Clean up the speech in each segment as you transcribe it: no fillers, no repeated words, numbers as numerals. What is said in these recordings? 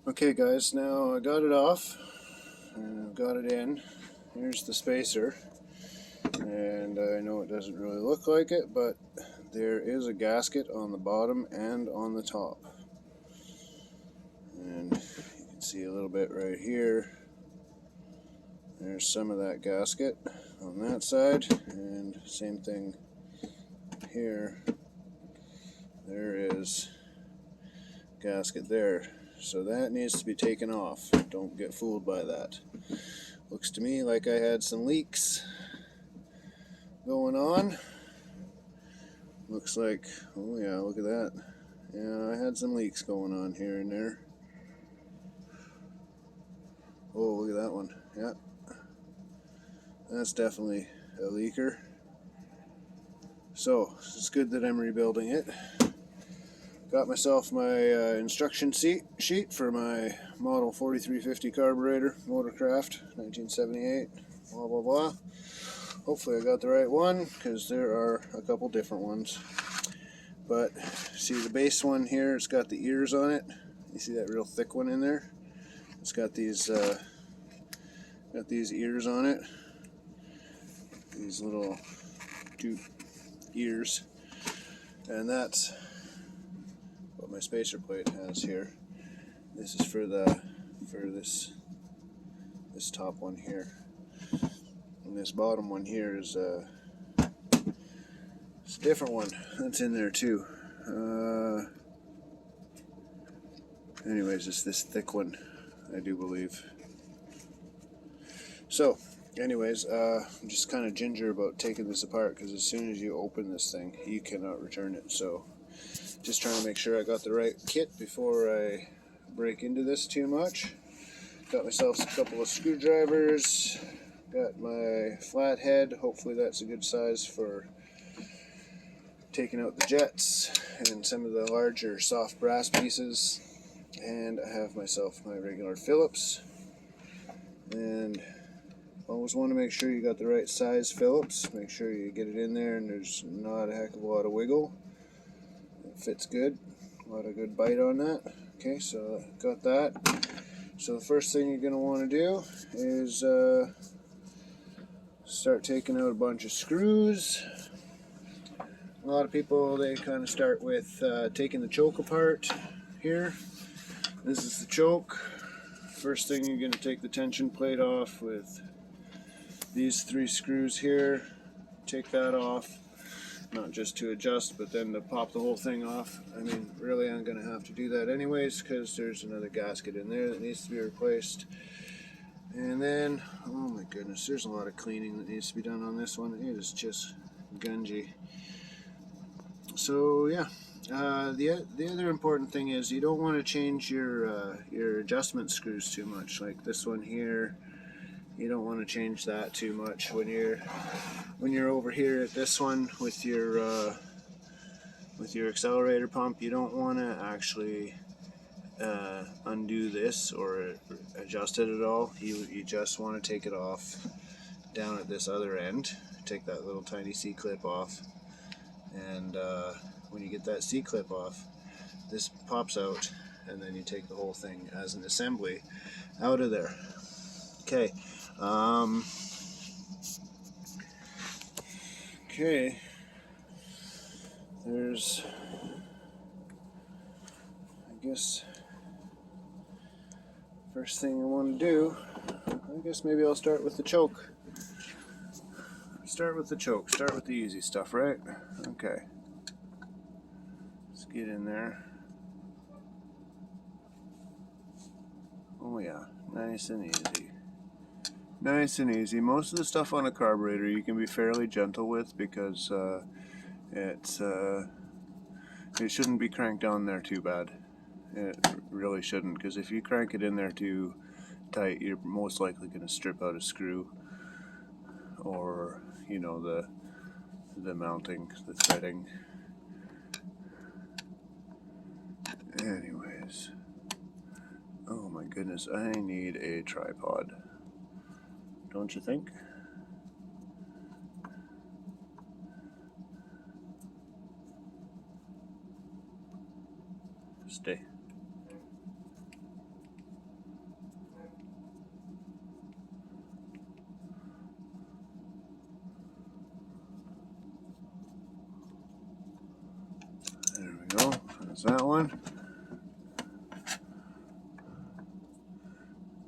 Okay guys, now I got it off and I've got it in. Here's the spacer, and I know it doesn't really look like it, but there is a gasket on the bottom and on the top, and you can see a little bit right here. There's some of that gasket on that side, and same thing here. There is gasket there, so that needs to be taken off. Don't get fooled by that. Looks to me like I had some leaks going on. Looks like, oh yeah, look at that. Yeah, I had some leaks going on here and there. Oh, look at that one. Yeah, that's definitely a leaker. So it's good that I'm rebuilding it. Got myself my instruction sheet for my model 4350 carburetor, Motorcraft, 1978, blah blah blah. Hopefully I got the right one, because there are a couple different ones. But see the base one here, it's got the ears on it. You see that real thick one in there? It's got these ears on it. These little two ears, and that's what my spacer plate has here. This is for this top one here, and this bottom one here is it's a different one that's in there too. Anyways, it's this thick one, I do believe. So anyways, I'm just kind of ginger about taking this apart, because as soon as you open this thing you cannot return it. So just trying to make sure I got the right kit before I break into this too much. Got myself a couple of screwdrivers, got my flathead, hopefully that's a good size for taking out the jets and some of the larger soft brass pieces, and I have myself my regular Phillips. And always want to make sure you got the right size Phillips. Make sure you get it in there and there's not a heck of a lot of wiggle. It fits good. A lot of good bite on that. Okay, so got that. So the first thing you're going to want to do is start taking out a bunch of screws. A lot of people, they kind of start with taking the choke apart here. This is the choke. First thing, you're going to take the tension plate off with these 3 screws here. Take that off, not just to adjust, but then to pop the whole thing off. I mean, really I'm going to have to do that anyways, because there's another gasket in there that needs to be replaced. And then, oh my goodness, there's a lot of cleaning that needs to be done on this one. It is just gungy. So yeah, the other important thing is you don't want to change your adjustment screws too much. Like this one here, you don't want to change that too much when you're over here at this one with your accelerator pump. You don't want to actually undo this or adjust it at all. You just want to take it off down at this other end. Take that little tiny C-clip off, and when you get that C-clip off, this pops out, and then you take the whole thing as an assembly out of there. Okay. Okay. There's, I guess, first thing I want to do, I guess maybe I'll start with the choke. Start with the choke. Start with the easy stuff, right? Okay. Let's get in there. Oh yeah, nice and easy. Nice and easy. Most of the stuff on a carburetor you can be fairly gentle with, because it shouldn't be cranked down there too bad. It really shouldn't, because if you crank it in there too tight, you're most likely going to strip out a screw, or you know, the mounting, the threading. Anyways, oh my goodness, I need a tripod, don't you think? Stay. There's that one.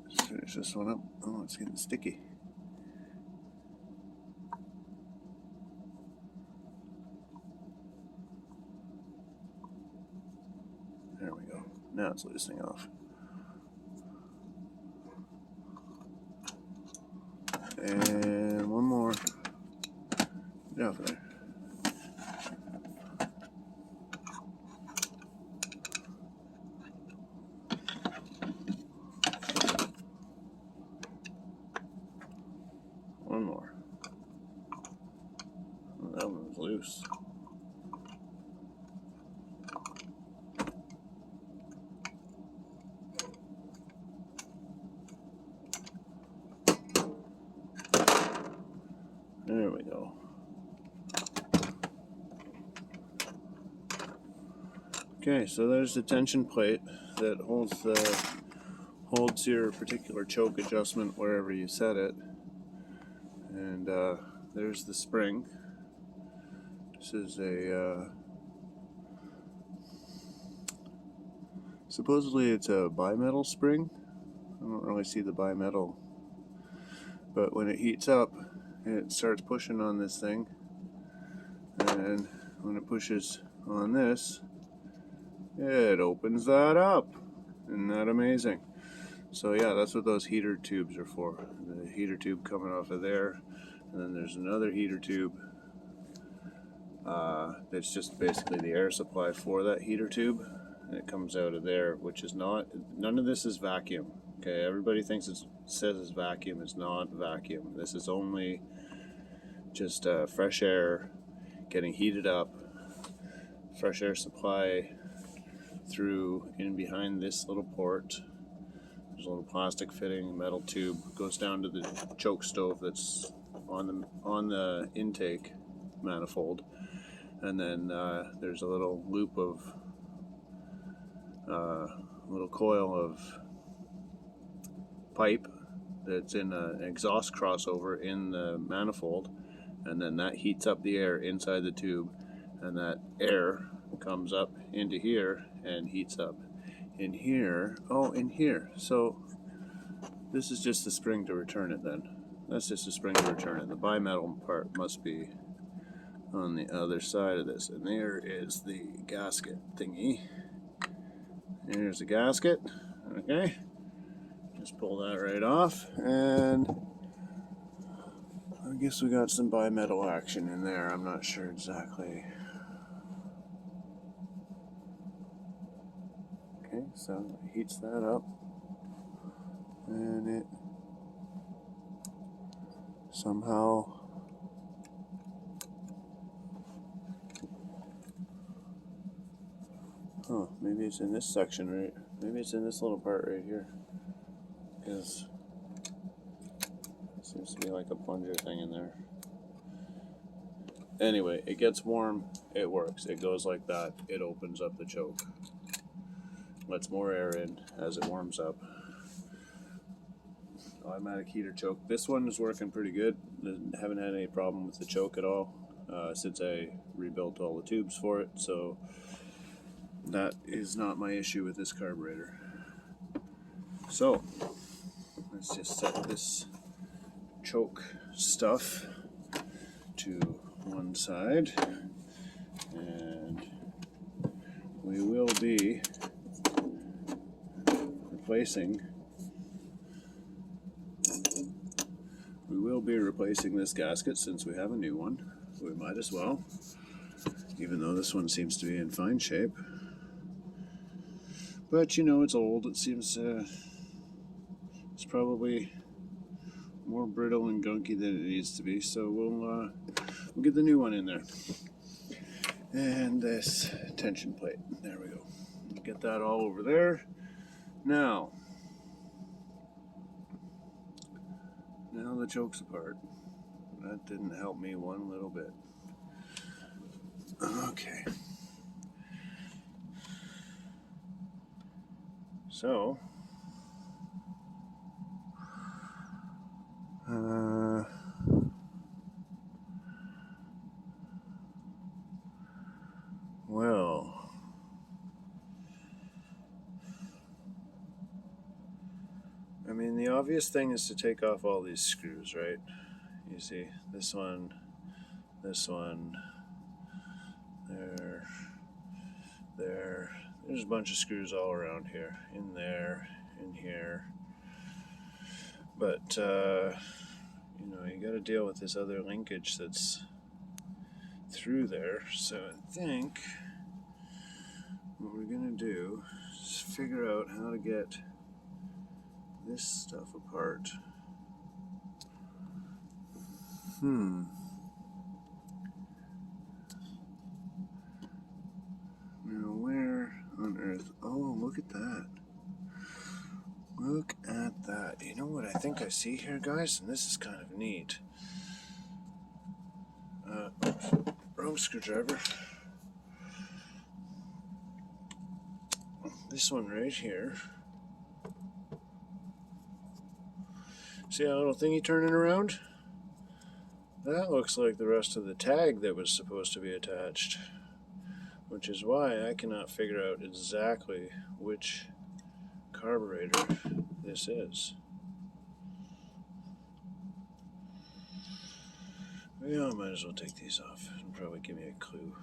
Let's finish this one up. Oh, it's getting sticky. There we go. Now it's loosening off. And one more. Get off there. One more. Oh, that one's loose. There we go. Okay, so there's the tension plate that holds your particular choke adjustment wherever you set it. And there's the spring. This is a supposedly it's a bimetal spring. I don't really see the bimetal, but when it heats up, it starts pushing on this thing, and when it pushes on this, it opens that up. Isn't that amazing? So yeah, that's what those heater tubes are for. The heater tube coming off of there, and then there's another heater tube that's just basically the air supply for that heater tube, and it comes out of there, which is not, none of this is vacuum. Okay, everybody thinks it says it's vacuum. It's not vacuum. This is only just fresh air getting heated up, fresh air supply through in behind this little port. There's a little plastic fitting, metal tube, goes down to the choke stove that's on the intake manifold, and then there's a little loop of little coil of pipe that's in an exhaust crossover in the manifold, and then that heats up the air inside the tube, and that air comes up into here and heats up in here. Oh, in here. So this is just the spring to return it then. That's just a spring to return it. The bimetal part must be on the other side of this, and there is the gasket thingy. Here's the gasket. Okay, just pull that right off, and I guess we got some bimetal action in there. I'm not sure exactly. Okay, so it heats that up, and it somehow maybe it's in this section, right? Maybe it's in this little part right here, because it seems to be like a plunger thing in there. Anyway, it gets warm, it works. It goes like that, it opens up the choke, lets more air in as it warms up. Automatic heater choke. This one is working pretty good. Haven't had any problem with the choke at all since I rebuilt all the tubes for it, so that is not my issue with this carburetor. So let's just set this choke stuff to one side, and we will be replacing this gasket since we have a new one. We might as well, even though this one seems to be in fine shape. But you know, it's old. It seems it's probably more brittle and gunky than it needs to be. So we'll get the new one in there. And this tension plate. There we go. Get that all over there. Now the choke's apart. That didn't help me one little bit. Okay. So, well, I mean, the obvious thing is to take off all these screws, right? You see, this one, there's a bunch of screws all around here, in there, in here. But, you know, you got to deal with this other linkage that's through there. So I think what we're going to do is figure out how to get this stuff apart. Now where on earth? Oh, look at that. Look at that. You know what I think I see here, guys? And this is kind of neat. Oops, wrong screwdriver. This one right here. See that little thingy turning around? That looks like the rest of the tag that was supposed to be attached. Which is why I cannot figure out exactly which carburetor this is. Well, I might as well take these off and probably give me a clue.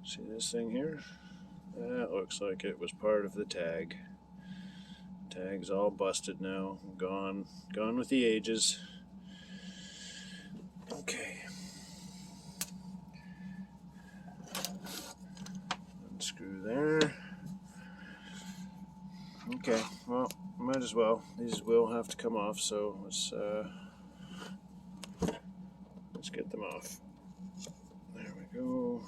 See this thing here? That looks like it was part of the tag. Tag's all busted now, gone with the ages. Okay. Unscrew there. Okay, well, might as well. These will have to come off, so let's get them off. There we go.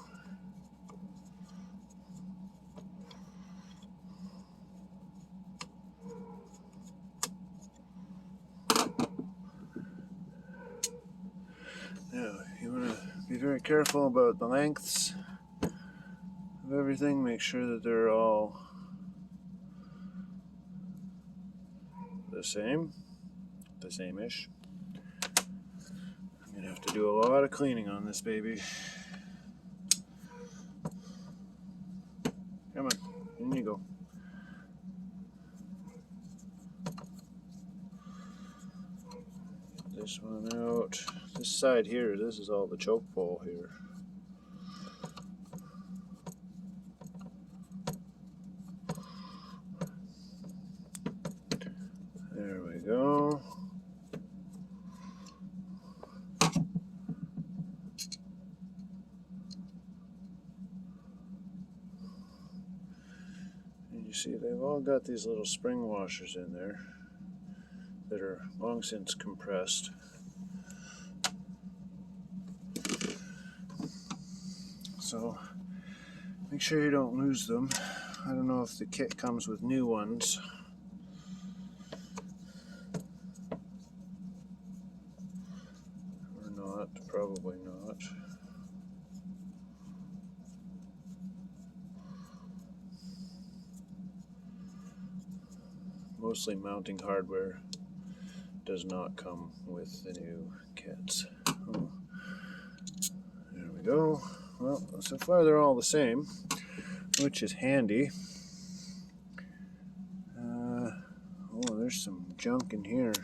Now, you want to be very careful about the lengths of everything. Make sure that they're all the same-ish. I'm going to have to do a lot of cleaning on this baby. Come on, in you go. Get this one out. This side here, this is all the choke pole here. There we go. And you see they've all got these little spring washers in there that are long since compressed. So make sure you don't lose them. I don't know if the kit comes with new ones. Or not, probably not. Mostly mounting hardware does not come with the new kits. Oh. There we go. Well, so far they're all the same, which is handy. Oh, there's some junk in here.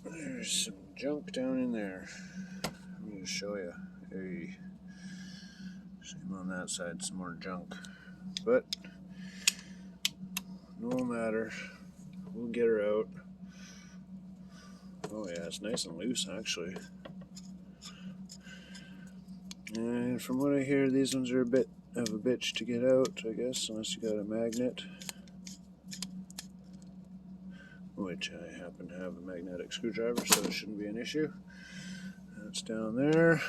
There's some junk down in there. Let me just show you. Hey, same on that side, some more junk. But no matter, we'll get her out. Oh yeah, it's nice and loose actually. And from what I hear, these ones are a bit of a bitch to get out, I guess, unless you got a magnet. Which I happen to have a magnetic screwdriver, so it shouldn't be an issue. That's down there.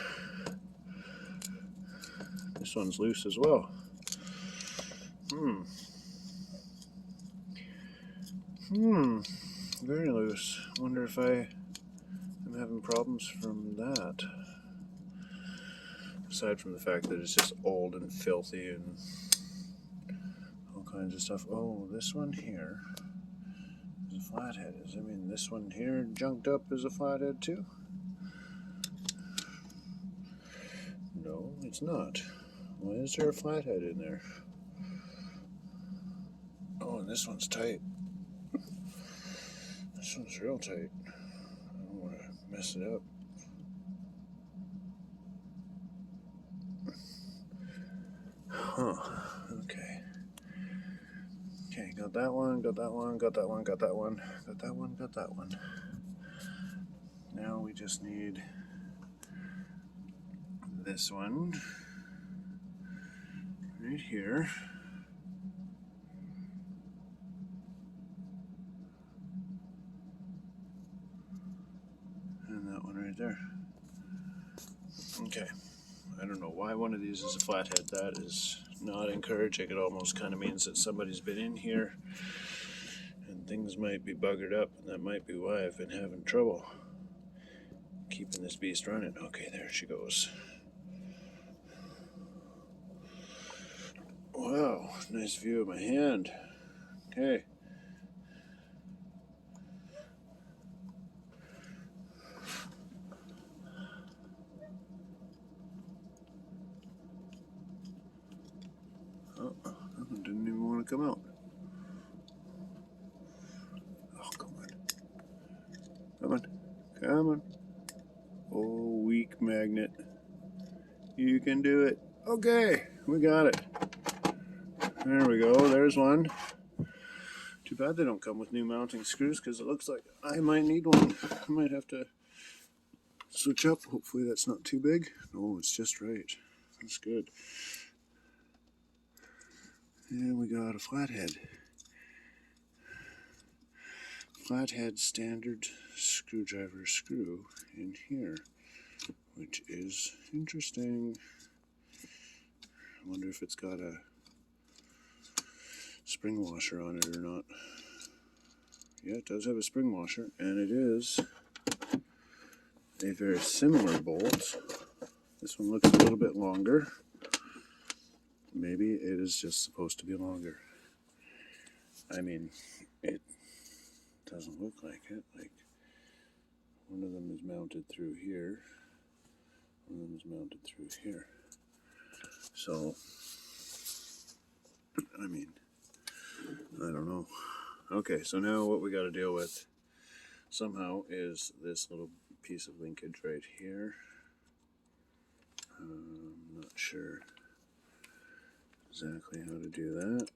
This one's loose as well. Very loose. Wonder if I am having problems from that. Aside from the fact that it's just old and filthy and all kinds of stuff. Oh, this one here is a flathead. I mean, this one here junked up is a flathead too? No, it's not. Why is there a flathead in there? this one's tight. This one's real tight. I don't want to mess it up. Huh. Okay. Okay, got that one, got that one, got that one, got that one, got that one, got that one. Now we just need this one right here. And that one right there. Okay. I don't know why one of these is a flathead. That is not encouraging. It almost kind of means that somebody's been in here and things might be buggered up, and that might be why I've been having trouble keeping this beast running. Okay, there she goes. Wow, nice view of my hand. Okay. Oh, that one didn't even want to come out. Oh, come on. Come on. Come on. Oh, weak magnet. You can do it. Okay, we got it. There we go. There's one. Too bad they don't come with new mounting screws, because it looks like I might need one. I might have to switch up. Hopefully that's not too big. No, it's just right. That's good. And we got a flathead. Flathead standard screwdriver screw in here, which is interesting. I wonder if it's got a spring washer on it or not. Yeah, it does have a spring washer, and it is a very similar bolt. This one looks a little bit longer. Maybe it is just supposed to be longer. I mean, it doesn't look like it. Like, one of them is mounted through here. One of them is mounted through here. So, I mean, I don't know. Okay, so now what we got to deal with somehow is this little piece of linkage right here. I'm not sure exactly how to do that.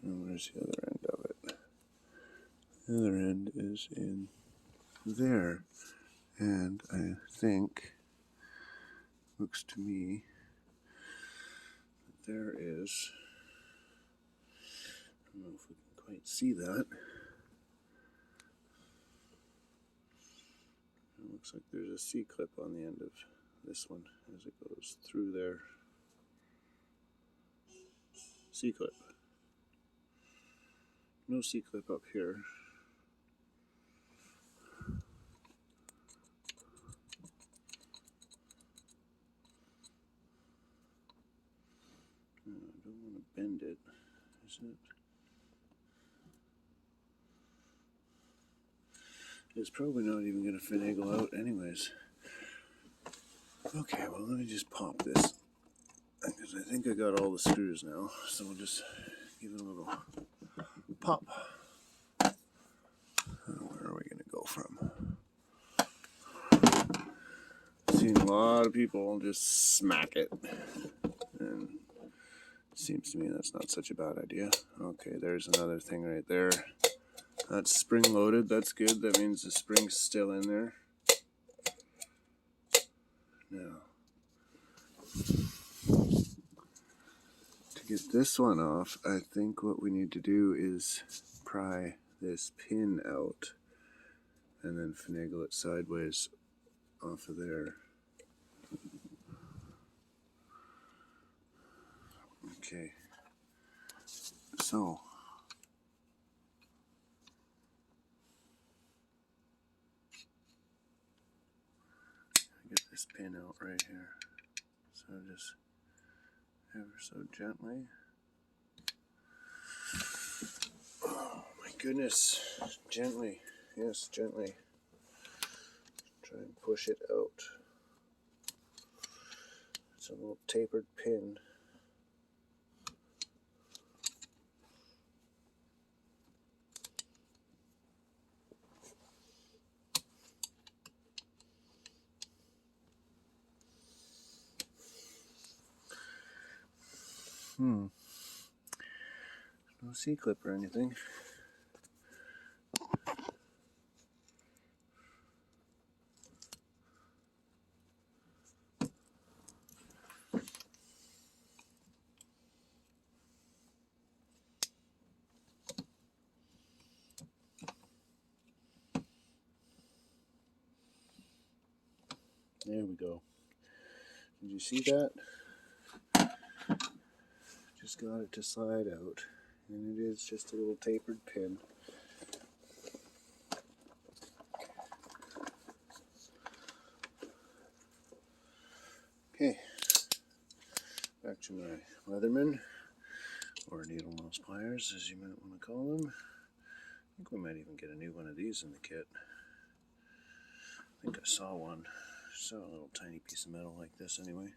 And where's the other end of it? The other end is in there. And I think, looks to me, that there is, I don't know if we can quite see that. It looks like there's a C-clip on the end of this one as it goes through there. C-clip. No C-clip up here. I don't want to bend it, is it? It's probably not even going to finagle out anyways. Okay, well, let me just pop this, because I think I got all the screws now, so we'll just give it a little pop. Where are we going to go from? I've seen a lot of people just smack it, and it seems to me that's not such a bad idea. Okay, there's another thing right there. That's spring loaded. That's good. That means the spring's still in there. Now, to get this one off, I think what we need to do is pry this pin out and then finagle it sideways off of there. Okay, so I get this pin out right here. So just ever so gently. Oh my goodness, gently, yes, gently. Try and push it out. It's a little tapered pin. No C-clip or anything. There we go. Did you see that? Just got it to slide out. And it is just a little tapered pin. Okay, back to my Leatherman, or needle nose pliers as you might want to call them. I think we might even get a new one of these in the kit. I think I saw one. Saw a little tiny piece of metal like this anyway.